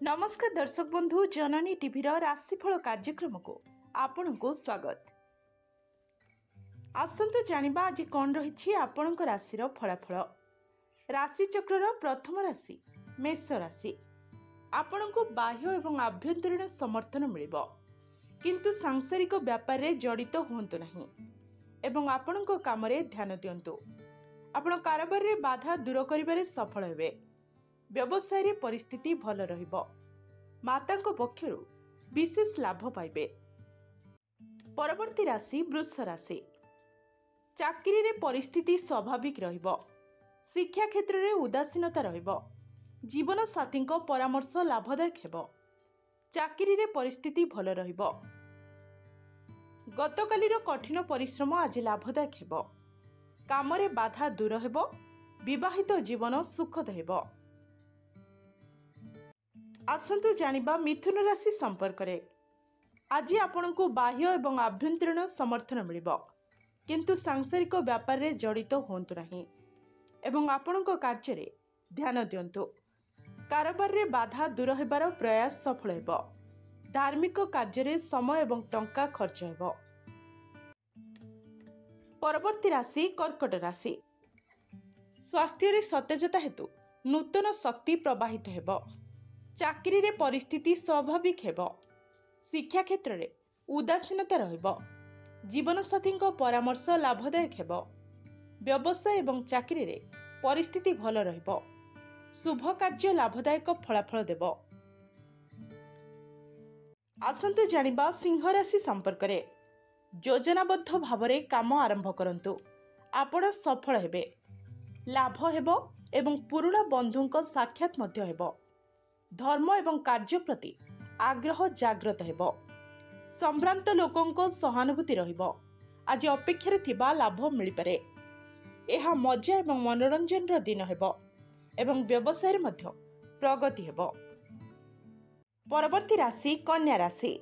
नमस्कार दर्शक बंधु जननी टीवी राशिफल कार्यक्रम को आपण को स्वागत। आसंतु जानिबा आज कौन रही आपण राशि फलाफल। राशि चक्र प्रथम राशि मेष राशि। आपण को बाह्य एवं आभ्यंतरीण समर्थन मिलिबो, किंतु सांसारिक व्यापार रे जड़ित होंतु नहीं एवं आपण काम रे ध्यान दियंतु। आपण कारोबार रे बाधा दूर करिबारे सफल हेबे। व्यवसाय रे परिस्थिति भल रहिबो। मातांको पक्षरु विशेष लाभ पाइबे। परवर्ती राशि वृष राशि। चाकरी रे परिस्थिति स्वाभाविक रहिबो। शिक्षा क्षेत्र रे उदासीनता रहिबो। जीवन साथी परामर्श लाभदायक हेबो। चाकरी रे परिस्थिति भल रहिबो। गतकालीर कठिन परिश्रम आज लाभदायक हेबो। काम रे बाधा दूर हेबो। विवाहित जीवन सुखद हेबो। आसंतु जानिबा मिथुन राशि संपर्क रे। आज आपण को बाह्य एवं आभ्यंतरीण समर्थन मिलिबो, किंतु सांसारिक व्यापार रे जड़ित होंतु नहीं एवं आपण कार्य रे ध्यान दियंतु। कारोबार रे बाधा दूर हेबार प्रयास सफल हेबो। धार्मिक कार्य रे समय एवं टंका खर्च हेबो। परवर्ती राशि कर्कट राशि। स्वास्थ्य रे सतेजता हेतु नूतन शक्ति प्रवाहित हेबो। चाकरी रे परिस्थिति स्वाभाविक हेबो। शिक्षा क्षेत्र रे उदासीनता रहिबो। जीवन साथी परामर्श लाभदायक हेबो। व्यवसाय एवं चाकरी रे परिस्थिति भल रहिबो। शुभ कार्य लाभदायक फलाफल देबो। आसंतु जानिबा सिंह राशि संपर्क रे। योजनाबद्ध भावरे काम आरंभ करंतु। आपण सफल हेबे। लाभ हेबो एवं पुरुणा बंधुंको साक्षात मध्य हेबो। धर्म एवं कार्य प्रति आग्रह जागृत हेबो। संभ्रांत लोकंको सहानुभूति रहिबो। आज अपेक्षा थिबा लाभ मिल पारे। एहा मजा एवं मनोरंजन रो दिन हेबो एवं व्यवसाय रे मध्य प्रगति हेबो। परवर्ती राशि कन्या राशि।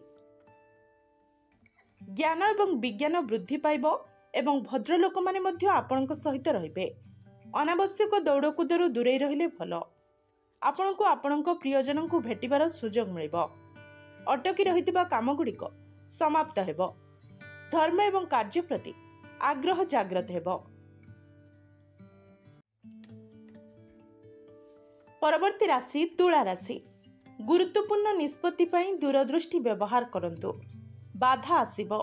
ज्ञान एवं विज्ञान वृद्धि पाइबो एवं भद्र लोक माने मध्य आपनक सहित रहिबे। अनावश्यक दौड़कुदरू दूरे रहिले भलो। आपण को आपणक प्रियजन को भेटिबार सुजोग मिलिबो। अटकी रहितबा काम गुड़िक समाप्त हेबो। धर्म एवं कार्य प्रति आग्रह जागृत हेबो। परवर्ती राशि तुला राशि। गुरुत्वपूर्ण निष्पत्ति पई दूरदृष्टि व्यवहार करंतु। बाधा आसीबो।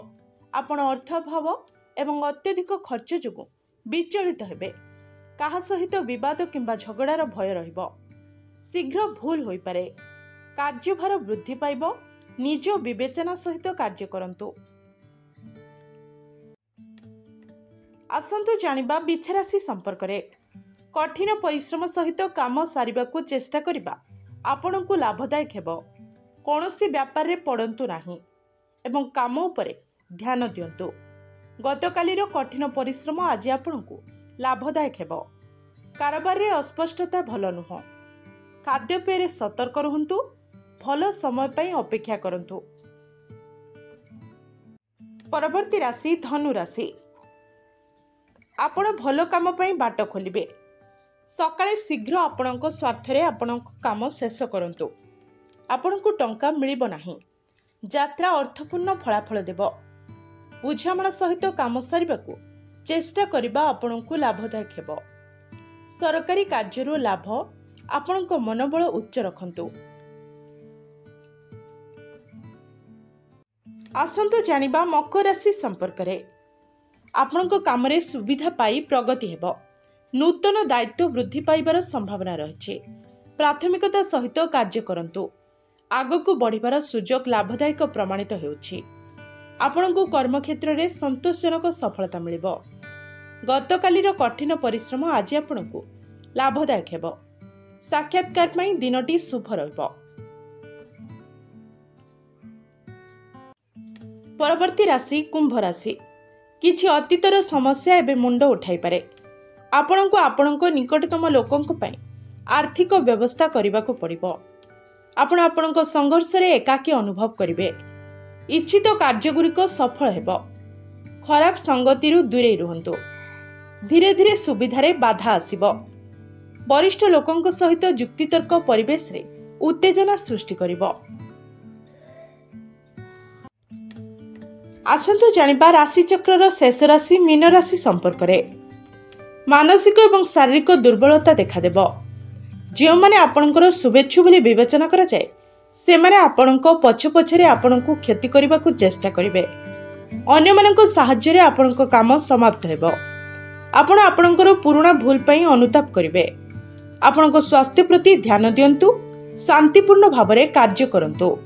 आपण अर्थाभाव एवं अत्यधिक खर्च जोगु विचलित हेबे। काहा सहित विवाद किंबा झगड़ार भय रहिबो। शीघ्र भूल होई पारे। कार्यभार वृद्धि पाइबो। निज विवेचना सहित कार्य करंतु। आसंतु जानिबा वृष राशि संपर्क रे। कठिन परिश्रम सहित काम सारिबाकू चेष्टा करिबा आपण को लाभदायक हेबो। कोनोसी व्यापार रे पड़ंतु नाही एवं काम उपरे ध्यान दियंतु। गतकालीर कठिन परिश्रम आज आपण को लाभदायक हेबो। कारोबार रे अस्पष्टता भल नुह। खाद्यपेय सतर्क रुहंतु। भल समय पई अपेक्षा करंतु। परवर्ती राशि धनु राशि। आपण भल काम पई बाट खोलिबे। सकाळे शीघ्र आपणक स्वार्थ रे आपणक काम शेष करंतु। आपणकु टंका मिलिबो नाही। यात्रा अर्थपूर्ण फलाफल देबो। बुझामणा सहित काम सारिबाकू चेष्टा करिबा आपणकु लाभदायक हेबो। सरकारी कार्यरू लाभ। आपणक मनोबल उच्च रखंतु। आसंतु जानिबा मकर राशि संपर्क रे। आपणक काम रे सुविधा पाई प्रगति हेबो। नूतन दायित्व वृद्धि पाइबार संभावना रहिछि। प्राथमिकता सहित कार्य करंतु। आगकू बढ़िबार सुजोग लाभदायक प्रमाणित हेउछि। आपणकू कर्मक्षेत्र रे संतोषजनक सफलता मिलिबो। गतकालीर कठिन परिश्रम आज आपणकू लाभदायक हेबो। साक्षात्कार में दिनटी शुभ रहिबो। परवर्ती राशि कुंभ राशि। किछि अतीतर समस्या एबे मुंड उठाई पारे। आपणको आपणको निकटतम लोकंक पई आर्थिक व्यवस्था करिबाको पड़िबो। आपण आपणको संघर्ष रे एकाकी अनुभव करिवे। इच्छित कार्यगुड़िक सफल हेबो। खराब संगतिरु दूरे रुहंतु। धीरे धीरे सुविधारे बाधा आसिबो। वरिष्ठ लोकंक सहित जुक्तितर्क परिवेश रे उत्तेजना सृष्टि करिब। आसंतु जानिबा राशिचक्रर शेष राशि मीन राशि संपर्क रे। मानसिक एवं शारीरिक दुर्बलता देखादेब। जो माने आपणकर शुभेच्छु बोली विवेचना करा जाए से माने आपणक पछपछरे आपणकु क्षति करबाकू चेष्टा करिवे। अन्य मानक साहाय्य रे आपणक काम समाप्त हेबो। आपण आपणकर पुराना भूल पई अनुताप करिवे। आपणक स्वास्थ्य प्रति ध्यान दियंतु। शांतिपूर्ण भाव में कार्य करंतु।